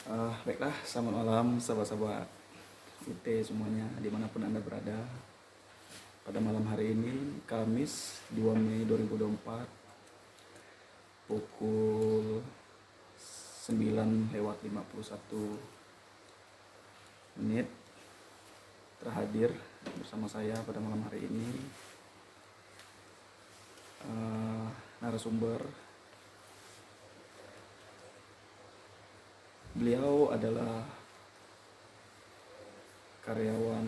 Baiklah, selamat malam sahabat-sahabat IT semuanya dimanapun Anda berada. Pada malam hari ini, Kamis 2 Mei 2024, pukul 9:51 terhadir bersama saya pada malam hari ini narasumber. Beliau adalah karyawan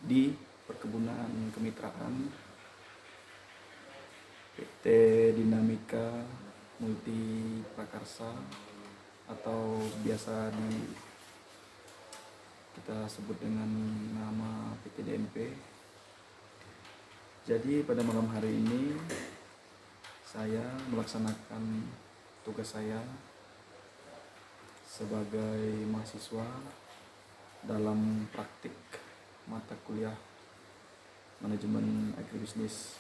di Perkebunan Kemitraan PT Dinamika Multi Prakarsa, atau biasa kita sebut dengan nama PT DMP. Jadi pada malam hari ini saya melaksanakan tugas saya sebagai mahasiswa dalam praktik mata kuliah manajemen agribisnis,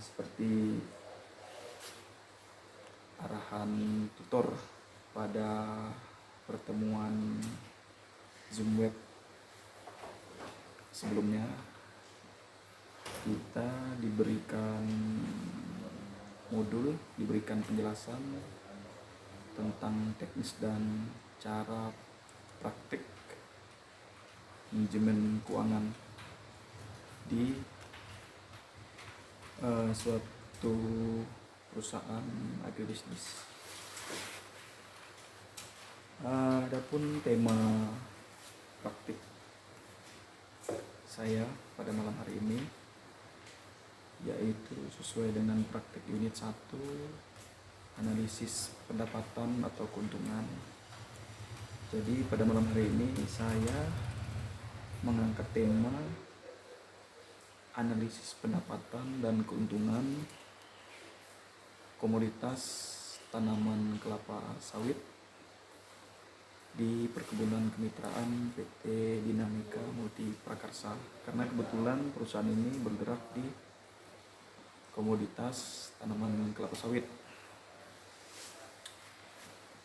seperti arahan tutor pada pertemuan Zoom web sebelumnya. Kita diberikan penjelasan tentang teknis dan cara praktik manajemen keuangan di suatu perusahaan agribisnis. Adapun tema praktik saya pada malam hari ini yaitu sesuai dengan praktik unit 1, analisis pendapatan atau keuntungan. Jadi pada malam hari ini saya mengangkat tema analisis pendapatan dan keuntungan komoditas tanaman kelapa sawit di Perkebunan Kemitraan PT Dinamika Multi Prakarsa, karena kebetulan perusahaan ini bergerak di komoditas tanaman kelapa sawit.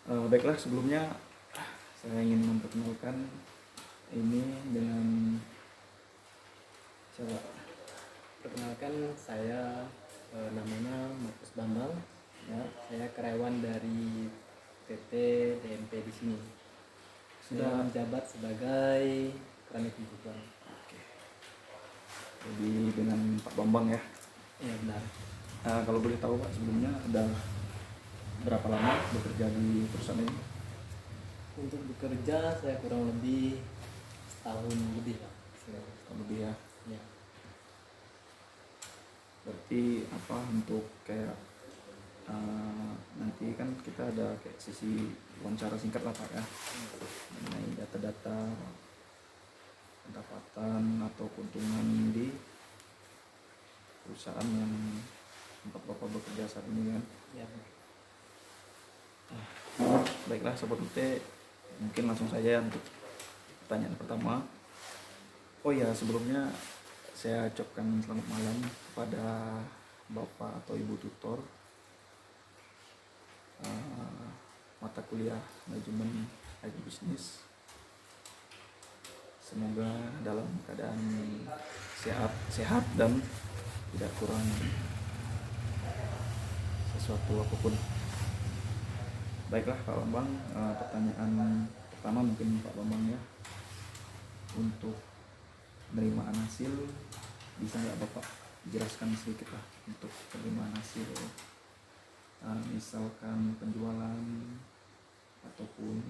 Baiklah, sebelumnya saya ingin memperkenalkan ini dengan Coba perkenalkan, saya namanya Markus Bambang. Ya, saya karyawan dari PT DMP di sini. Sudah menjabat sebagai Kranit Kebutuhan. Oke. Jadi dengan Pak Bambang ya. Iya, benar. Kalau boleh tahu Pak, sebelumnya udah berapa lama bekerja di perusahaan ini? Untuk bekerja saya kurang lebih setahun lebih, Pak. Setahun lebih ya. Ya. Berarti apa, untuk kayak nanti kan kita ada kayak sesi wawancara singkat lah Pak ya, mengenai data-data pendapatan atau keuntungan di perusahaan yang tempat Bapak bekerja saat ini kan. Ya. Baiklah Sobat UT, mungkin langsung saja untuk pertanyaan pertama. Oh ya, sebelumnya saya ucapkan selamat malam kepada Bapak atau Ibu tutor mata kuliah manajemen agribisnis. Semoga dalam keadaan sehat dan tidak kurang sesuatu apapun. Baiklah Pak Bambang, pertanyaan pertama mungkin Pak Bambang ya, untuk penerimaan hasil bisa nggak Bapak jelaskan sedikit lah untuk penerimaan hasil, misalkan penjualan ataupun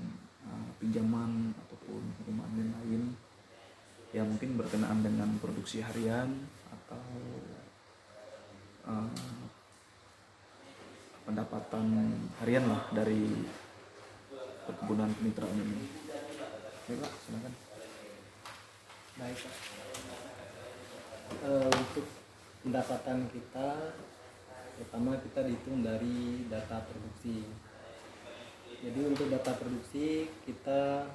pinjaman ataupun penerimaan lain yang mungkin berkenaan dengan produksi harian atau pendapatan harian lah dari Perkebunan Kemitraan ini. Oke Pak, silakan. Baik, Pak. Untuk pendapatan kita, pertama kita dihitung dari data produksi. Jadi untuk data produksi kita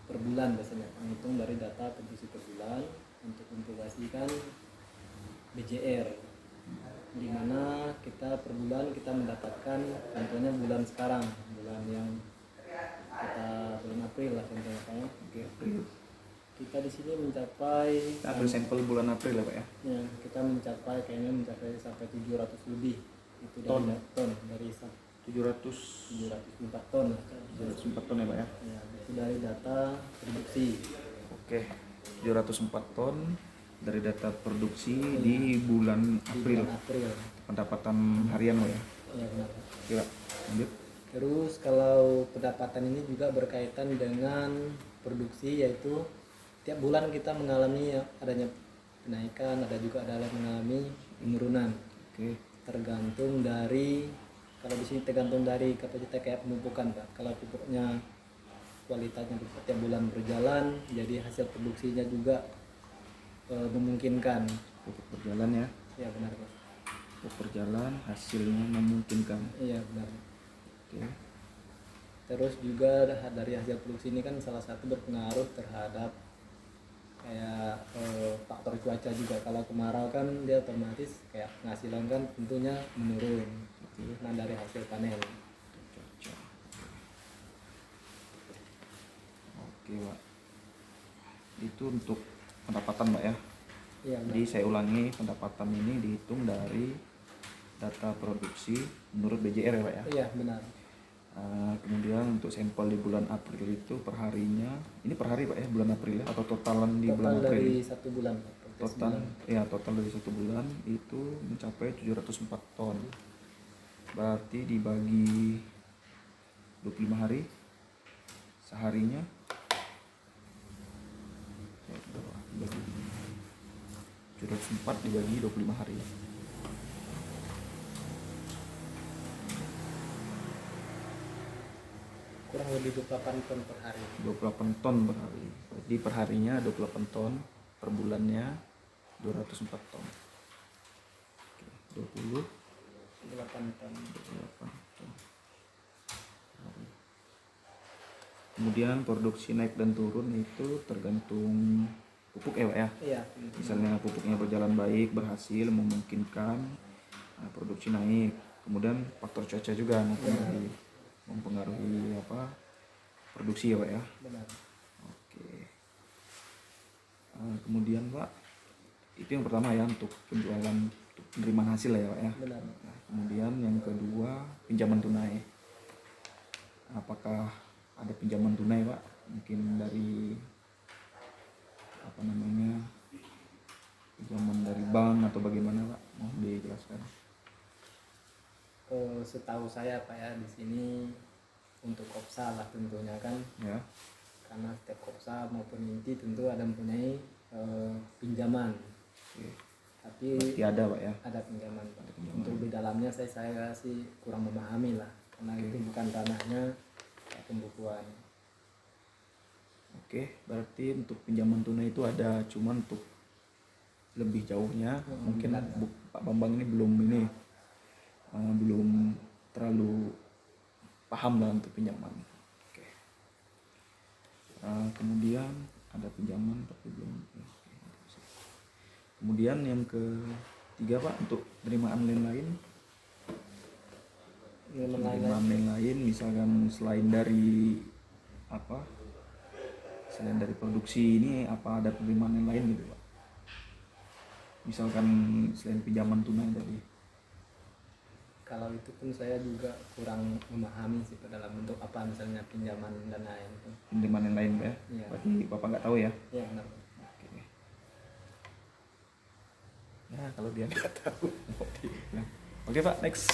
per bulan biasanya menghitung dari data produksi per bulan untuk mempublikasikan BJR, di mana kita per bulan kita mendapatkan, contohnya bulan sekarang, bulan yang kita bulan April lah contohnya Pak ya. Oke, April. Kita di sini mencapai Kita ambil sampel bulan April ya Pak ya. ya, kita kayaknya mencapai sampai 700 lebih itu Ton. dari ton dari 700 704 ton lah. 704 ton ya Pak ya. Ya, itu dari data produksi. Oke, 704 ton dari data produksi di bulan Di April. bulan April. Pendapatan harian Pak ya. Ya benar. Kira lanjut. Terus kalau pendapatan ini juga berkaitan dengan produksi, yaitu tiap bulan kita mengalami adanya kenaikan, ada juga adalah mengalami penurunan. Oke. Tergantung dari, kalau di sini tergantung dari kapasitas kayak pemupukkan Pak. Kalau pupuknya kualitasnya tiap bulan berjalan, jadi hasil produksinya juga memungkinkan. Pupuk berjalan ya. Ya benar Pak. Pupuk berjalan, hasilnya memungkinkan. Iya benar. Oke. Terus juga dari hasil produksi ini kan salah satu berpengaruh terhadap kayak faktor cuaca juga. Kalau kemarau kan dia otomatis kayak penghasilan kan tentunya menurun. Nah dari hasil panen. Cocok. Oke Pak. Itu untuk pendapatan Pak ya. Iya benar. Jadi saya ulangi, pendapatan ini dihitung dari data produksi menurut BJR ya Pak ya. Iya benar. Kemudian untuk sampel di bulan April itu perharinya, ini per hari Pak ya, bulan April ya, atau totalan di bulan Total April? dari 1 bulan Pak. Total, ya total dari 1 bulan itu mencapai 704 ton. Berarti dibagi 25 hari, seharinya dibagi 704 dibagi 25 hari. Kurang lebih 28 ton per hari. 28 ton per hari. Jadi perharinya 28 ton, per bulannya 204 ton. Oke, 8 ton. 28 ton. Kemudian produksi naik dan turun itu tergantung pupuk ya Pak ya. Iya. Misalnya pupuknya berjalan baik, berhasil, memungkinkan, produksi naik. Kemudian faktor cuaca juga mempengaruhi apa, produksi ya Pak ya. Benar. Oke. Kemudian Pak, itu yang pertama ya, untuk penjualan, untuk penerimaan hasil ya Pak ya. Benar. Nah, kemudian yang kedua, pinjaman tunai. Apakah ada pinjaman tunai Pak? Mungkin dari apa namanya, pinjaman dari bank atau bagaimana Pak? Mohon dijelaskan. Setahu saya Pak ya, di sini untuk kopsa lah tentunya kan, Ya. karena setiap kopsa maupun inti tentu ada mempunyai pinjaman. Oke. Tapi Berarti ada Pak ya. ada pinjaman Pak. Ada pinjaman. Untuk lebih dalamnya saya sih kurang memahami lah, karena itu bukan ranahnya pembukuan. Oke, berarti untuk pinjaman tunai itu ada, cuman untuk lebih jauhnya mungkin Pak Bambang ini belum terlalu paham lah untuk pinjaman. Oke. Kemudian ada pinjaman tapi belum. Oke. Kemudian yang ketiga Pak, untuk penerimaan lain-lain. Penerimaan lain misalkan selain dari apa? Selain dari produksi ini, apa ada penerimaan yang lain gitu Pak? Misalkan selain pinjaman tunai tadi. Kalau itu pun saya juga kurang memahami sih Pak, dalam bentuk apa misalnya pinjaman dan lain itu. Penerimaan yang lain Pak ya? Iya. Berarti Bapak nggak tahu ya? Iya benar. Oke. Nah kalau dia nggak tahu. Nah, oke Pak, next.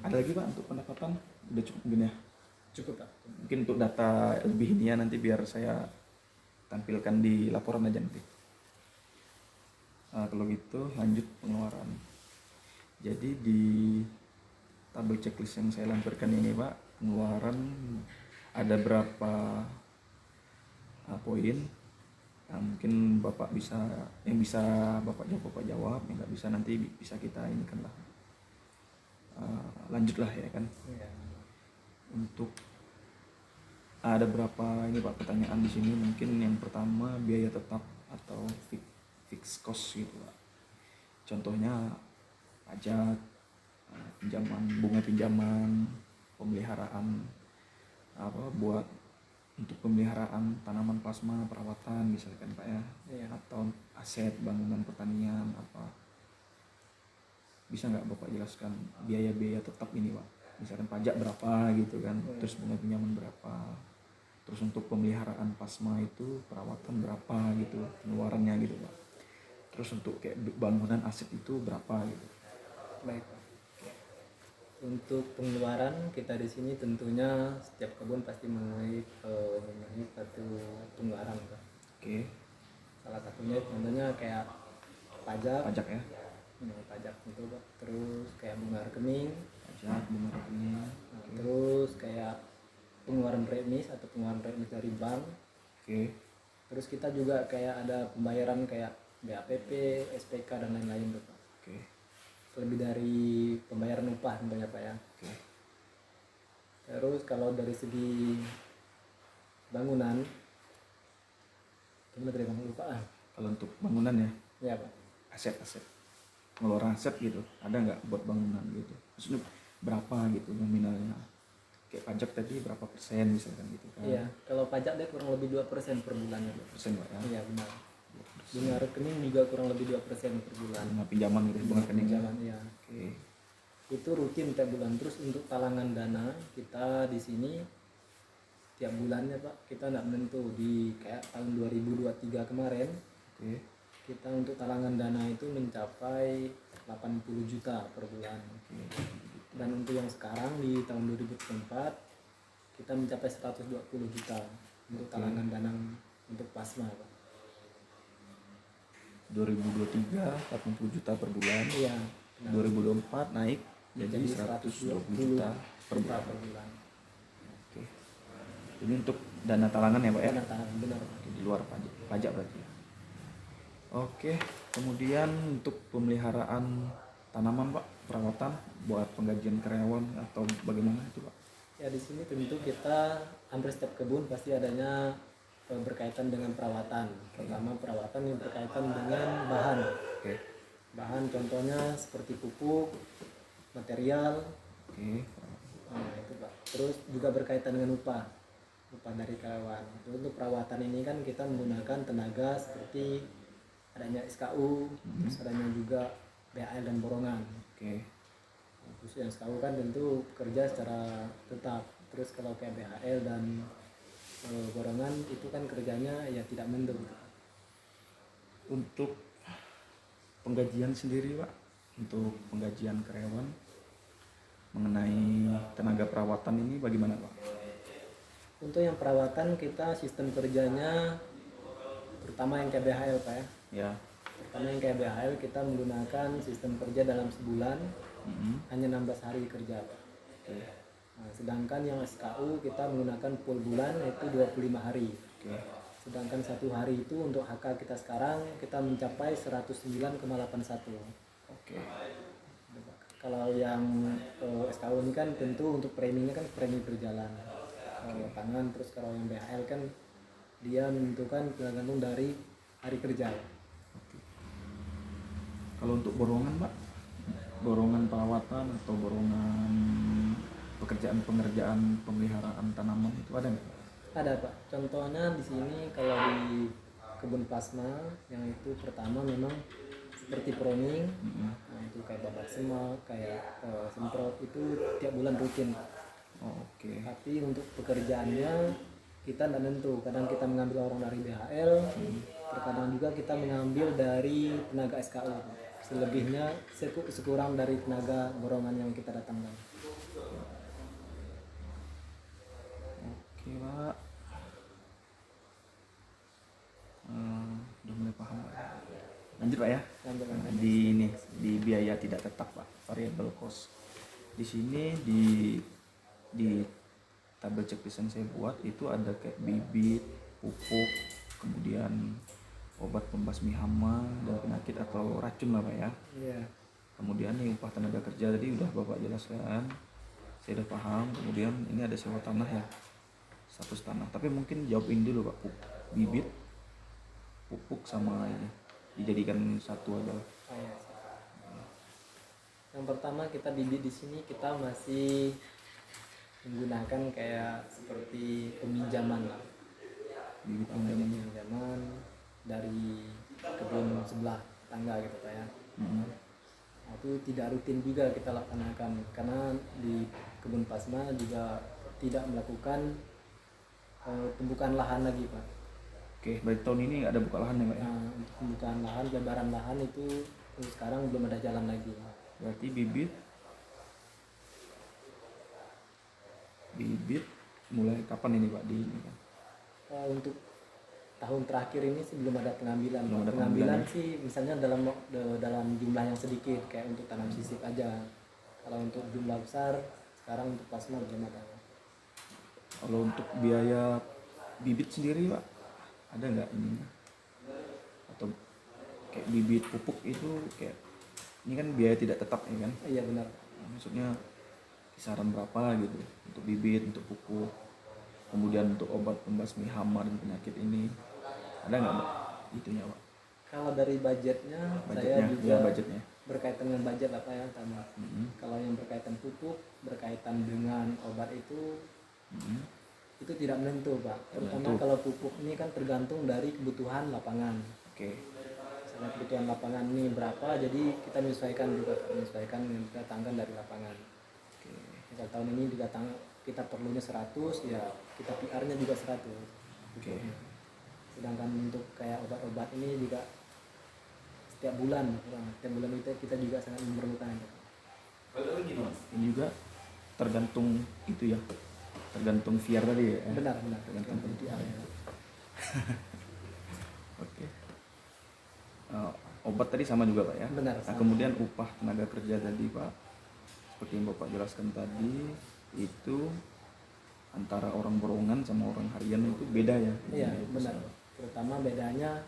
Ada lagi Pak untuk pendapatan? Udah cukup mungkin ya? Cukup Pak. Mungkin untuk data lebihnya nanti biar saya tampilkan di laporan aja nanti. Kalau gitu lanjut pengeluaran. Jadi di tabel checklist yang saya lampirkan ini Pak, pengeluaran ada berapa poin. Nah, mungkin Bapak bisa, yang bisa Bapak jawab, yang nggak bisa nanti bisa kita inikan lah. Lanjutlah ya kan. Iya. Untuk ada berapa ini Pak pertanyaan di sini. Mungkin yang pertama biaya tetap atau fixed cost gitu Pak. Contohnya pajak, pinjaman, bunga pinjaman, pemeliharaan apa buat untuk pemeliharaan tanaman plasma, perawatan misalkan Pak ya, Iya. atau aset bangunan pertanian apa, bisa nggak Bapak jelaskan biaya-biaya tetap ini Pak, misalkan pajak berapa gitu kan, terus bunga pinjaman berapa, terus untuk pemeliharaan plasma itu perawatan berapa gitu, pengeluarannya gitu Pak, terus untuk kayak bangunan aset itu berapa gitu. Baik Pak. Untuk pengeluaran kita di sini tentunya setiap kebun pasti memenuhi satu pengeluaran Pak. Oke, Salah satunya contohnya kayak pajak, pajak ya, pajak tentu Pak. Terus kayak bunga rekening, pajak, bunga rekening. terus kayak pengeluaran premis atau pengeluaran premis dari bank. Oke, Terus kita juga kayak ada pembayaran kayak BAPP, SPK dan lain-lain tuh Pak. oke, Lebih dari pembayaran upah tentunya Pak ya. oke. Terus kalau dari segi bangunan, gimana tadi Bang, lupa ah. Kalau untuk bangunan ya, Ya Pak. aset-aset, pengeluaran aset gitu, ada nggak buat bangunan gitu? Maksudnya berapa gitu nominalnya? Kayak pajak tadi berapa persen misalkan gitu kan? Iya, kalau pajak dia kurang lebih 2% per bulannya Pak. Persen Pak ya? Iya benar. Bunga rekening juga kurang lebih 2% per bulan. Bunga pinjaman gitu, bunga rekening ya? Pinjaman, iya. Oke, Itu rutin tiap bulan. Terus untuk talangan dana kita di sini tiap bulannya Pak kita nggak menentu. Di kayak tahun 2023 kemarin oke, kita untuk talangan dana itu mencapai 80 juta per bulan. Dan untuk yang sekarang di tahun 2024 kita mencapai 120 juta untuk talangan dana untuk plasma Pak. 2023 80 juta per bulan, Iya. 2024 naik jadi 120 juta per bulan. Oke, ini untuk dana talangan ya Pak ya? Dana talangan benar Pak. Di luar pajak, pajak berarti ya. Oke, kemudian untuk pemeliharaan tanaman Pak, perawatan buat penggajian karyawan atau bagaimana itu Pak? Ya di sini tentu kita hampir setiap kebun pasti adanya berkaitan dengan perawatan. Pertama perawatan yang berkaitan dengan bahan. Oke, Bahan contohnya seperti pupuk, material, oke, nah, itu Pak. Terus juga berkaitan dengan upah dari karyawan. Terus untuk perawatan ini kan kita menggunakan tenaga seperti adanya SKU, terus adanya juga BAL dan borongan. oke, Terus yang SKU kan tentu kerja secara tetap. Terus kalau kayak BAL dan borongan itu kan kerjanya ya tidak menentu. Untuk penggajian sendiri Pak, untuk penggajian karyawan mengenai tenaga perawatan ini bagaimana Pak? Untuk yang perawatan kita sistem kerjanya terutama yang KBHL Pak ya. Ya, Pertama yang KBHL kita menggunakan sistem kerja dalam sebulan hanya 16 hari kerja Pak. oke, Nah, sedangkan yang SKU kita menggunakan full bulan yaitu 25 hari. oke, Sedangkan satu hari itu untuk HK kita sekarang kita mencapai 109,81. oke, Kalau yang SKU ini kan tentu untuk preminya kan premi berjalan lapangan. Terus kalau yang BHL kan dia menentukan tergantung dari hari kerja. oke. Kalau untuk borongan Pak, borongan perawatan atau borongan pengerjaan pemeliharaan tanaman itu ada nggak Pak? Ada Pak. Contohnya di sini kalau di kebun plasma yang itu pertama memang seperti pruning, nah itu kayak babat semak, kayak semprot itu tiap bulan rutin. Oh, oke, Tapi untuk pekerjaannya kita tidak tentu. Kadang kita mengambil orang dari BHL, terkadang juga kita mengambil dari tenaga SKU. Selebihnya sekurang dari tenaga borongan yang kita datangkan. oke Pak. Udah mulai paham Pak. Lanjut Pak ya. Di ini di biaya tidak tetap Pak, variable cost. Di sini di tabel checklist yang saya buat itu ada kayak bibit, pupuk, kemudian obat pembasmi hama dan penyakit atau racun lah Pak ya. Iya. Kemudian nih upah tenaga kerja tadi udah Bapak jelaskan, saya udah paham. Kemudian ini ada sewa tanah ya, status tanah. Tapi mungkin jawabin dulu Pak, bibit, pupuk sama ini dijadikan satu aja lah. Oh, iya. Yang pertama kita bibit di sini kita masih menggunakan kayak seperti peminjaman lah, Bibit pinjaman. peminjaman dari kebun sebelah tangga gitu Pak ya. Mm-mm. Nah, itu tidak rutin juga kita laksanakan karena di kebun pasma juga tidak melakukan pembukaan lahan lagi Pak. Oke, berarti tahun ini nggak ada buka lahan ya Pak ya? Nah, untuk pembukaan lahan, lebaran lahan itu sekarang belum ada jalan lagi. Berarti bibit mulai kapan ini Pak di ini Pak? Untuk tahun terakhir ini sih belum ada pengambilan. Belum ada pengambilan pengambilan sih misalnya dalam jumlah yang sedikit kayak untuk tanam sisip aja. Kalau untuk jumlah besar sekarang untuk plasma belum ada. Kalau untuk biaya bibit sendiri Pak, ada nggak ini? Atau kayak bibit pupuk itu kayak ini kan biaya tidak tetap ya kan? Iya benar. Maksudnya kisaran berapa gitu untuk bibit, untuk pupuk, kemudian untuk obat pembasmi hama dan penyakit ini ada nggak Pak itunya Pak? Kalau dari budgetnya, saya Budgetnya, juga ya budgetnya. berkaitan dengan budget apa yang sama. Mm-hmm. Kalau yang berkaitan pupuk, berkaitan dengan obat itu Mm-hmm. itu tidak menentu Pak. Terutama Menentu. kalau pupuk ini kan tergantung dari kebutuhan lapangan. Oke. Misalnya kebutuhan lapangan ini berapa, jadi kita menyesuaikan yang didatangkan dari lapangan. Oke. Misal tahun ini kita perlunya 100, ya kita PR-nya juga 100. Oke. Sedangkan untuk kayak obat-obat ini juga setiap bulan kita juga sangat memerlukan. Ini juga tergantung itu ya, tergantung VR tadi ya. Benar Tergantung tergantung PR ya. Oke. Obat tadi sama juga Pak ya. Benar, Nah, sama. kemudian upah tenaga kerja tadi Pak, seperti yang Bapak jelaskan tadi itu antara orang borongan sama orang harian itu beda ya. Iya benar. Terutama bedanya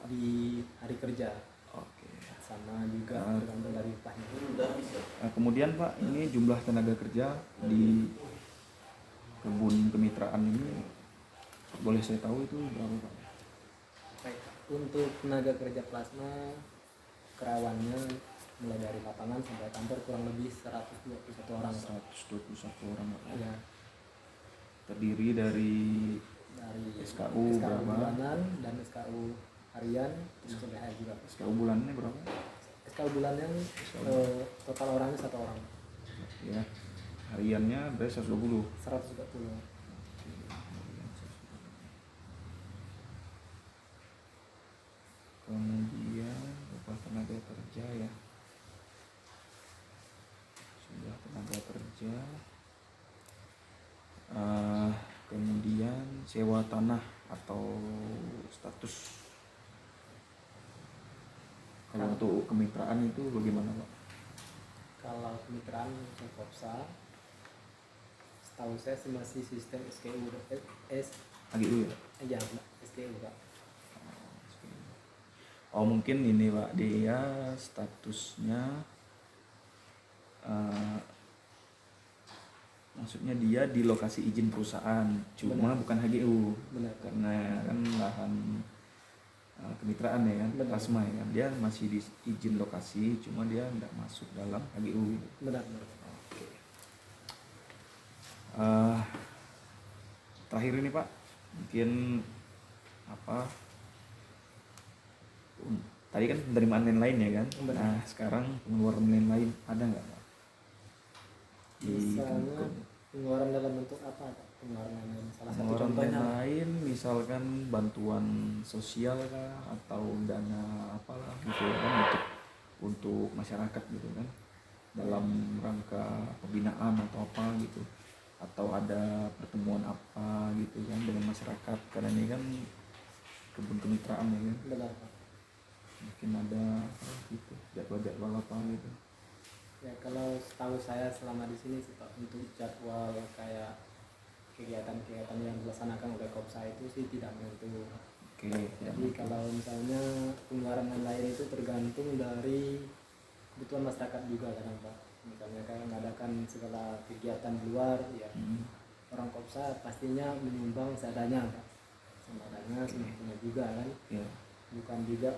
di hari kerja Oke. sama juga tergantung dari upahnya. Nah, kemudian Pak, ini jumlah tenaga kerja di kebun kemitraan ini boleh saya tahu itu berapa Pak? Baik, untuk tenaga kerja plasma kerawannya mulai dari lapangan sampai kantor kurang lebih 121 orang. 121 orang Pak. Ya, Terdiri dari dari SKU berapa? bulanan dan SKU harian terus CBH juga. SKU bulannya berapa? SKU bulannya total orangnya 1 orang. Ya. Hariannya berarti 120. 140. Kemudian upah tenaga kerja ya. Sudah tenaga kerja. Kemudian sewa tanah atau status. Kalau untuk kemitraan itu bagaimana Pak? Kalau kemitraan untuk Kopsa, setahu saya sih masih sistem SKU AGU ya? ya SKU Pak. Oh mungkin ini Pak, dia statusnya maksudnya dia di lokasi izin perusahaan, cuma Benar. bukan HGU. Benar. Karena kan lahan kemitraan ya kan, Benar. plasma ya kan, dia masih di izin lokasi, cuma dia tidak masuk dalam HGU. Benar. Oke. Terakhir ini Pak, mungkin apa? Tadi kan penerimaan lain-lain ya kan. Benar. Nah sekarang pengeluaran lain-lain ada nggak Pak? Misalnya pengeluaran dalam bentuk apa Pak? Pengeluaran lain. Salah satu Pengeluaran contohnya lain misalkan bantuan sosial kah atau dana apalah gitu ya kan untuk masyarakat gitu kan dalam rangka pembinaan atau apa gitu, atau ada pertemuan apa gitu kan dengan masyarakat, karena ini kan kebun kemitraan ya kan, benar Pak. mungkin ada apa gitu jadwal-jadwal apa gitu. Ya kalau setahu saya selama di sini sih Pak, untuk jadwal kayak kegiatan-kegiatan yang dilaksanakan oleh Kopsa itu sih tidak menentu. Oke, Jadi kalau misalnya pengeluaran lain itu tergantung dari kebutuhan masyarakat juga kadang Pak. Misalnya kayak mengadakan segala kegiatan di luar, ya orang Kopsa pastinya menyumbang seadanya Pak. Seadanya semampunya juga kan. ya. Bukan juga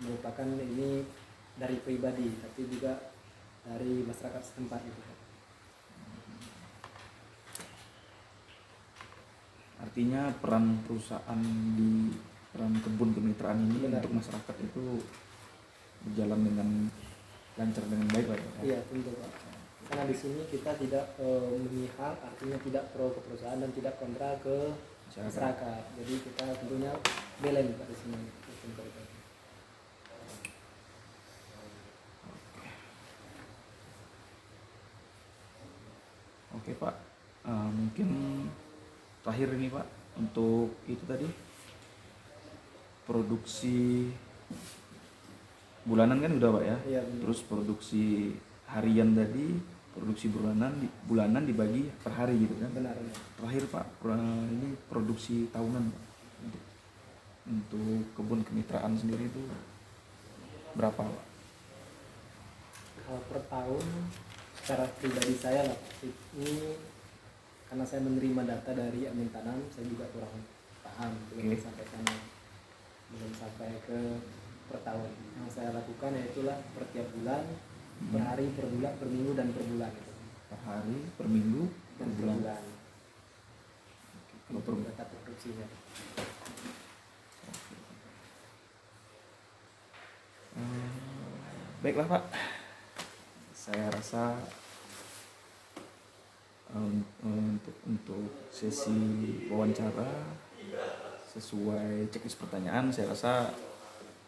merupakan ini dari pribadi, tapi juga dari masyarakat setempat gitu Pak. Artinya peran perusahaan di peran kebun kemitraan ini Benar. untuk masyarakat itu berjalan dengan lancar dengan baik Pak ya? Iya tentu Pak. Karena di sini kita tidak memihak, artinya tidak pro ke perusahaan dan tidak kontra ke masyarakat. Jadi kita tentunya balance Pak di sini. Oke Pak, mungkin terakhir ini Pak, untuk itu tadi produksi bulanan kan udah Pak ya? Iya, benar. Terus produksi harian tadi, produksi bulanan dibagi per hari gitu kan? Benar. Terakhir Pak, ini produksi tahunan Pak, untuk kebun kemitraan sendiri itu berapa Pak? Kalau per tahun secara pribadi saya lah Pak, ini karena saya menerima data dari Amin Tanam, saya juga kurang paham, belum Oke. sampai sana, belum sampai ke per tahun. Yang saya lakukan yaitulah per tiap bulan, per hari, per bulan, per minggu dan per bulan. Per hari, per minggu, per Dan per bulan. bulan. Kalau Untuk per data produksinya. Baiklah Pak, saya rasa untuk sesi wawancara sesuai checklist pertanyaan saya rasa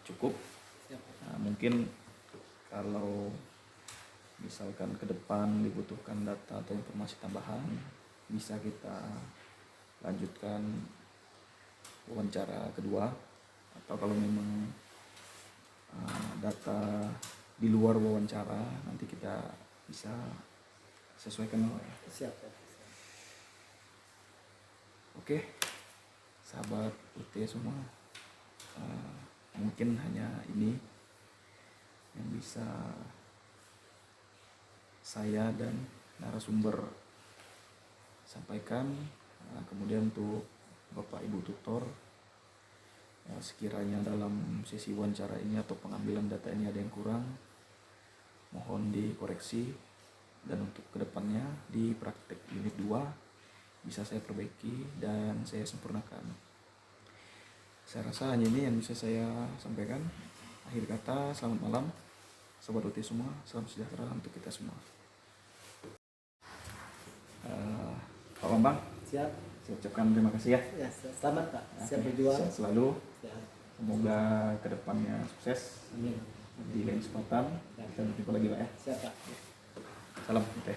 cukup. Siap. Nah, mungkin kalau misalkan ke depan dibutuhkan data atau informasi tambahan, bisa kita lanjutkan wawancara kedua, atau kalau memang data di luar wawancara nanti kita bisa sesuaikan ya. Siap, Pak. Oke, sahabat UT semua, mungkin hanya ini yang bisa saya dan narasumber sampaikan. Kemudian untuk Bapak Ibu tutor, sekiranya dalam sesi wawancara ini atau pengambilan data ini ada yang kurang, mohon dikoreksi, dan untuk kedepannya di praktek unit 2 bisa saya perbaiki dan saya sempurnakan. Saya rasa hanya ini yang bisa saya sampaikan. Akhir kata, selamat malam Sobat UT semua, salam sejahtera untuk kita semua. Pak Bambang, Siap. saya ucapkan terima kasih ya. Ya, selamat Pak. Siap Oke, berjuang. sehat selalu. Siap. Semoga kedepannya sukses Amin. di lain kesempatan. Kita berjumpa lagi Pak ya. Siap Pak. Salam UT.